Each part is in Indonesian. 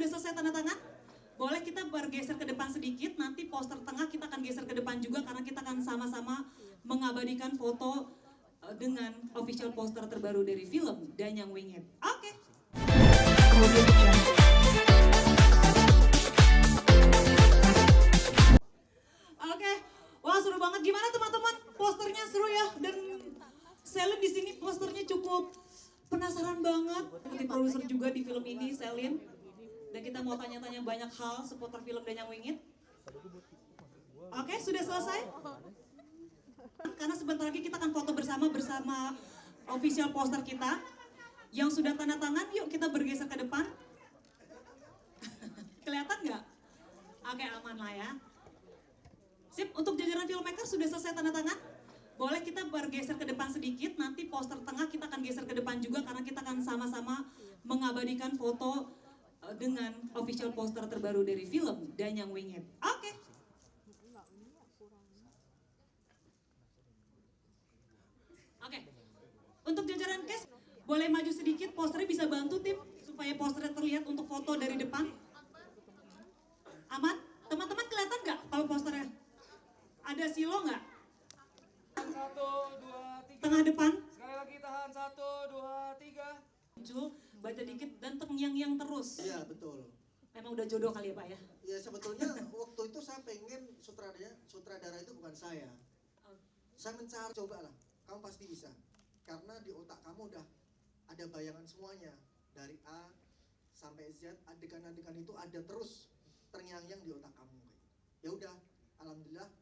sudah selesai tanda tangan? Boleh kita bergeser ke depan sedikit, nanti poster tengah kita akan geser ke depan juga karena kita akan sama-sama mengabadikan foto dengan official poster terbaru dari film Danyang Wingit. Oke. Oke. Wah, seru banget. Gimana teman-teman? Posternya seru ya, dan Selin di sini posternya cukup penasaran banget. Seperti produser juga di film ini, Selin. Dan kita mau tanya-tanya banyak hal seputar film Danyang Wingit. Oke, sudah selesai? Karena sebentar lagi kita akan foto bersama official poster kita. Yang sudah tanda tangan, yuk kita bergeser ke depan. Kelihatan nggak? Oke, aman lah ya. Sip, untuk jajaran filmmaker sudah selesai tanda tangan? Boleh kita bergeser ke depan sedikit, nanti poster tengah kita akan geser ke depan juga karena kita akan sama-sama mengabadikan foto dengan official poster terbaru dari film Danyang Wingit. Oke. Oke. Untuk jajaran cast, boleh maju sedikit, posternya bisa bantu tim supaya posternya terlihat untuk foto dari depan. Aman? Teman-teman kelihatan nggak kalau posternya? Ada silo nggak? 1, 2, 3. Tengah depan. Sekali lagi tahan 1, 2, 3. Muncul, baca dikit dan terngiang-ngiang terus. Iya betul. Memang udah jodoh kali ya Pak ya? Ya sebetulnya waktu itu saya pengen sutradara itu bukan saya. Saya mencari, coba lah, kamu pasti bisa. Karena di otak kamu udah ada bayangan semuanya. Dari A sampai Z, adegan-adegan itu ada terus terngiang-ngiang di otak kamu. Ya udah, alhamdulillah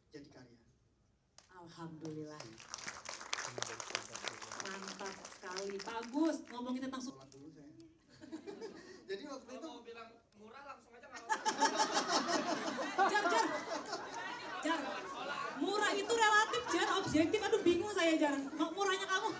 jadi karya. Alhamdulillah. Mantap sekali. Pak Agus, ngomongin tentang Sholat dulu saya. Jadi waktu itu Mau bilang murah langsung aja nggak Jar. Murah itu relatif, Jar. Objektif, aduh bingung saya, Jar. Murahnya kamu.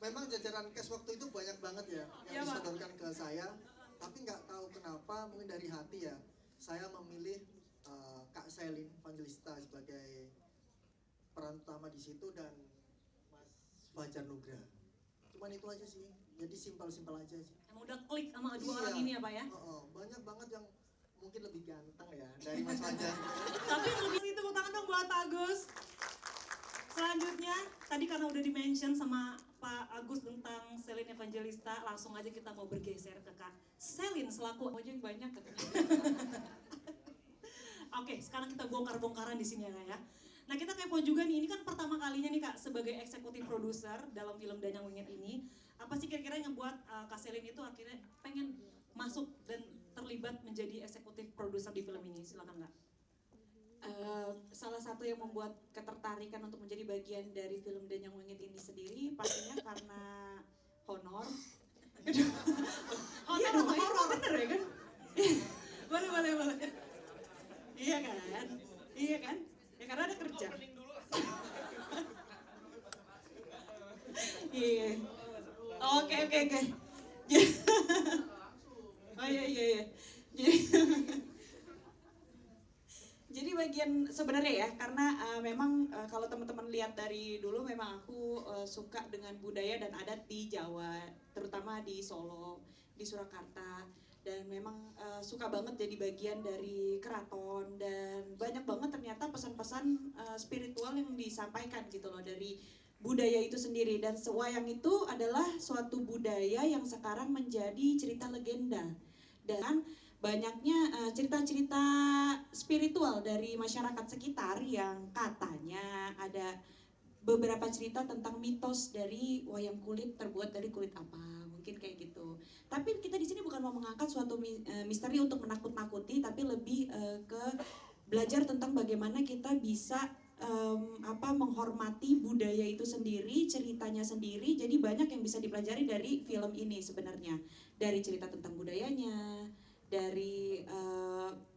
memang jajaran cash waktu itu banyak banget ya yang disodorkan ke saya, tapi nggak tahu kenapa, mungkin dari hati ya, saya memilih Kak Selin Evangelista sebagai peran utama di situ dan Mas Fajar Nugra. Cuman itu aja sih, jadi simpel-simpel aja sih. Emang udah klik sama dua orang ini ya Pak ya? Banyak banget yang mungkin lebih ganteng ya dari Mas Fajar. Tapi lebih itu tepuk tangan dong buat Agus. Selanjutnya, tadi karena udah di-mention sama Pak Agus tentang Selin Evangelista, langsung aja kita mau bergeser ke Kak Selin selaku aja yang banyak katanya. Oke, sekarang kita bongkar-bongkaran di sini ya Kak ya. Nah kita kepo juga nih, ini kan pertama kalinya nih Kak sebagai eksekutif produser dalam film Danyang Wingit ini. Apa sih kira-kira yang ngebuat Kak Selin itu akhirnya pengen masuk dan terlibat menjadi eksekutif produser di film ini? Silakan Kak. Salah satu yang membuat ketertarikan untuk menjadi bagian dari film Danyang Wingit ini sendiri pastinya karena honor. Honor, bener ya kan? boleh. Iya kan? Ya karena ada kerja. Iya. Oke. Oh iya. Jadi bagian sebenarnya ya, karena memang kalau teman-teman lihat dari dulu memang aku suka dengan budaya dan adat di Jawa, terutama di Solo, di Surakarta, dan memang suka banget jadi bagian dari keraton, dan banyak banget ternyata pesan-pesan spiritual yang disampaikan gitu loh dari budaya itu sendiri. Dan wayang itu adalah suatu budaya yang sekarang menjadi cerita legenda dan banyaknya cerita-cerita spiritual dari masyarakat sekitar yang katanya ada beberapa cerita tentang mitos dari wayang kulit terbuat dari kulit apa, mungkin kayak gitu. Tapi kita di sini bukan mau mengangkat suatu misteri untuk menakut-nakuti, tapi lebih ke belajar tentang bagaimana kita bisa menghormati budaya itu sendiri, ceritanya sendiri. Jadi banyak yang bisa dipelajari dari film ini sebenarnya, dari cerita tentang budayanya, dari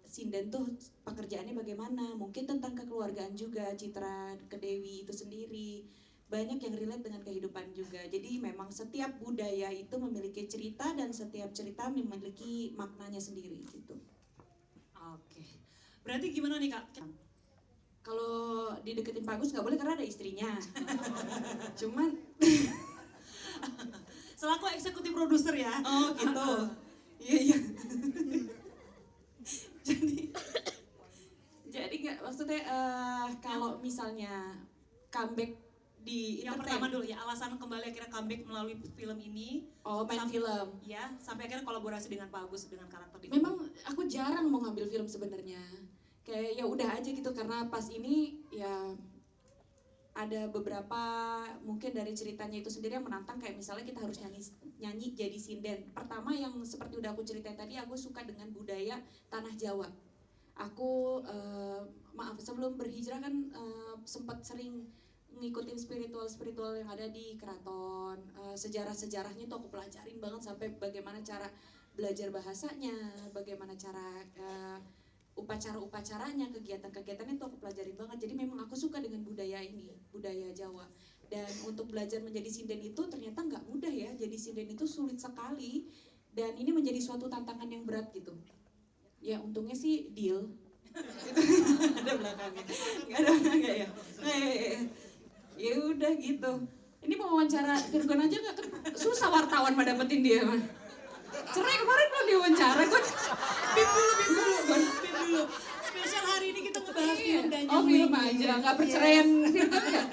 sinden tuh pekerjaannya bagaimana, mungkin tentang kekeluargaan juga, Citra Kedewi itu sendiri, banyak yang relate dengan kehidupan juga. Jadi memang setiap budaya itu memiliki cerita dan setiap cerita memiliki maknanya sendiri gitu. Oke, berarti gimana nih Kak? Kalau dideketin Pak Agus nggak boleh karena ada istrinya. Cuman selaku eksekutif produser ya. Oh gitu. Iya iya. jadi jadi nggak maksudnya kalau misalnya comeback di Yang entertain. pertama dulu ya, alasan kembali akhirnya comeback melalui film ini. Oh main Sam- film. Ya, sampai akhirnya kolaborasi dengan Pak Agus dengan karakter di Memang aku jarang mau ngambil film sebenarnya. Kayak ya udah aja gitu karena pas ini ya ada beberapa mungkin dari ceritanya itu sendiri yang menantang kayak misalnya kita harus nyanyi jadi sinden. Pertama yang seperti udah aku ceritain tadi aku suka dengan budaya tanah Jawa. Aku maaf sebelum berhijrah kan sempat sering ngikutin spiritual yang ada di keraton. Sejarah-sejarahnya tuh aku pelajarin banget sampai bagaimana cara belajar bahasanya, bagaimana cara upacara-upacaranya, kegiatan-kegiatannya itu aku pelajarin banget. Jadi memang aku suka dengan budaya ini, budaya Jawa. Dan untuk belajar menjadi sinden itu ternyata nggak mudah ya. Jadi sinden itu sulit sekali dan ini menjadi suatu tantangan yang berat gitu. Ya untungnya sih deal. Ada belakangnya. Nggak ada nggak ya? Ya udah gitu. Ini mau wawancara Virgon aja nggak kan susah wartawan mah dapetin dia mah. Cerai kemarin belum diwawancara, gue bip dulu. Spesial hari ini kita ngebahas film dan Oh film aja, nggak perceraian Virgon nggak?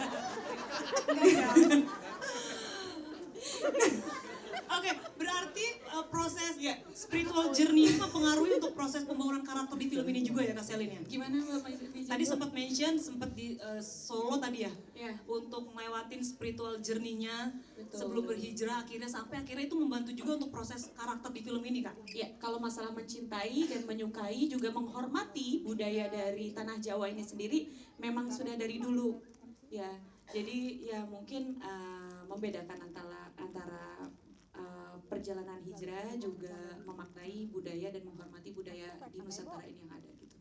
Oke, berarti proses spiritual journey ini mempengaruhi untuk proses pembangunan karakter di film ini juga ya Kak Selin ya? Gimana Bapak Ibu? Tadi sempat mention, sempat di Solo tadi ya? Ya, Untuk melewatin spiritual journey-nya betul. sebelum berhijrah sampai akhirnya itu membantu juga untuk proses karakter di film ini Kak? Ya, kalau masalah mencintai dan menyukai juga menghormati budaya dari tanah Jawa ini sendiri memang sudah dari dulu. Ya, jadi ya mungkin membedakan antara perjalanan hijrah juga memaknai budaya dan menghormati budaya di Nusantara ini yang ada gitu.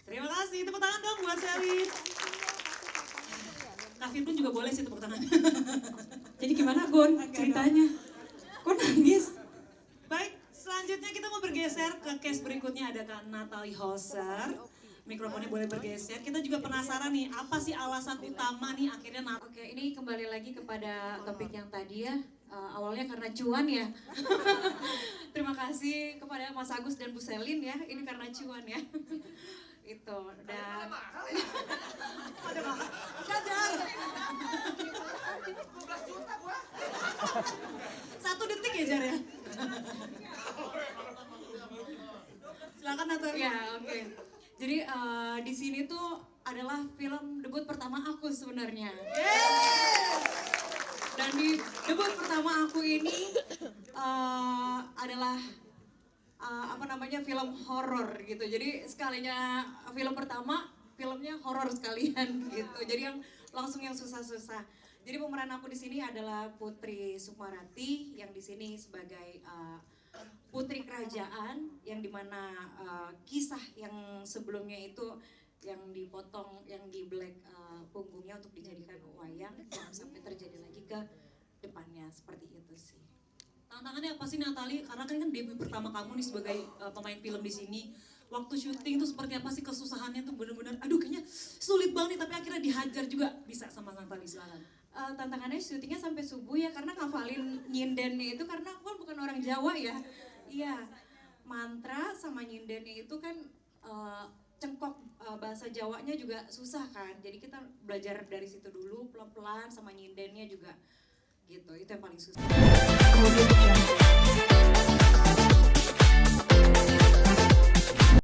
Terima kasih, tepuk tangan dong buat Selin. Kak Firgun juga boleh sih tepuk tangan. Jadi gimana Gun ceritanya? Kok nangis? Baik, selanjutnya kita mau bergeser ke case berikutnya, ada Kak Natalie Hoser. Mikrofonnya boleh bergeser. Kita juga penasaran nih, apa sih alasan utama nih akhirnya Oke, ini kembali lagi kepada topik yang tadi ya. Awalnya karena cuan ya. Terima kasih kepada Mas Agus dan Bu Selin ya. Ini karena cuan ya. Itu dan Kajar. 12 juta gua. 1 detik ya Jar ya. Silakan Natalie. ya oke. Jadi di sini tuh adalah film debut pertama aku sebenarnya. Dan di debut pertama aku ini adalah film horor gitu. Jadi sekalinya film pertama, filmnya horor sekalian gitu. Jadi yang langsung yang susah-susah. Jadi pemeran aku di sini adalah Putri Sukmarati yang di sini sebagai putri kerajaan yang dimana kisah yang sebelumnya itu yang dipotong, yang di black punggungnya untuk dijadikan wayang, jangan sampai terjadi lagi ke depannya, seperti itu sih. Tantangannya apa sih Natalie? Karena kan debut pertama kamu nih sebagai pemain film di sini. Waktu syuting tuh seperti apa sih kesusahannya tuh bener-bener, aduh kayaknya sulit banget nih, tapi akhirnya dihajar juga bisa sama Natalie, silakan. Tantangannya syutingnya sampai subuh ya, karena ngafalin nyindennya itu, karena aku kan bukan orang Jawa ya. Iya, mantra sama nyindennya itu kan cengkok, bahasa Jawanya juga susah kan. Jadi kita belajar dari situ dulu pelan-pelan, sama nyindennya juga gitu, itu yang paling susah.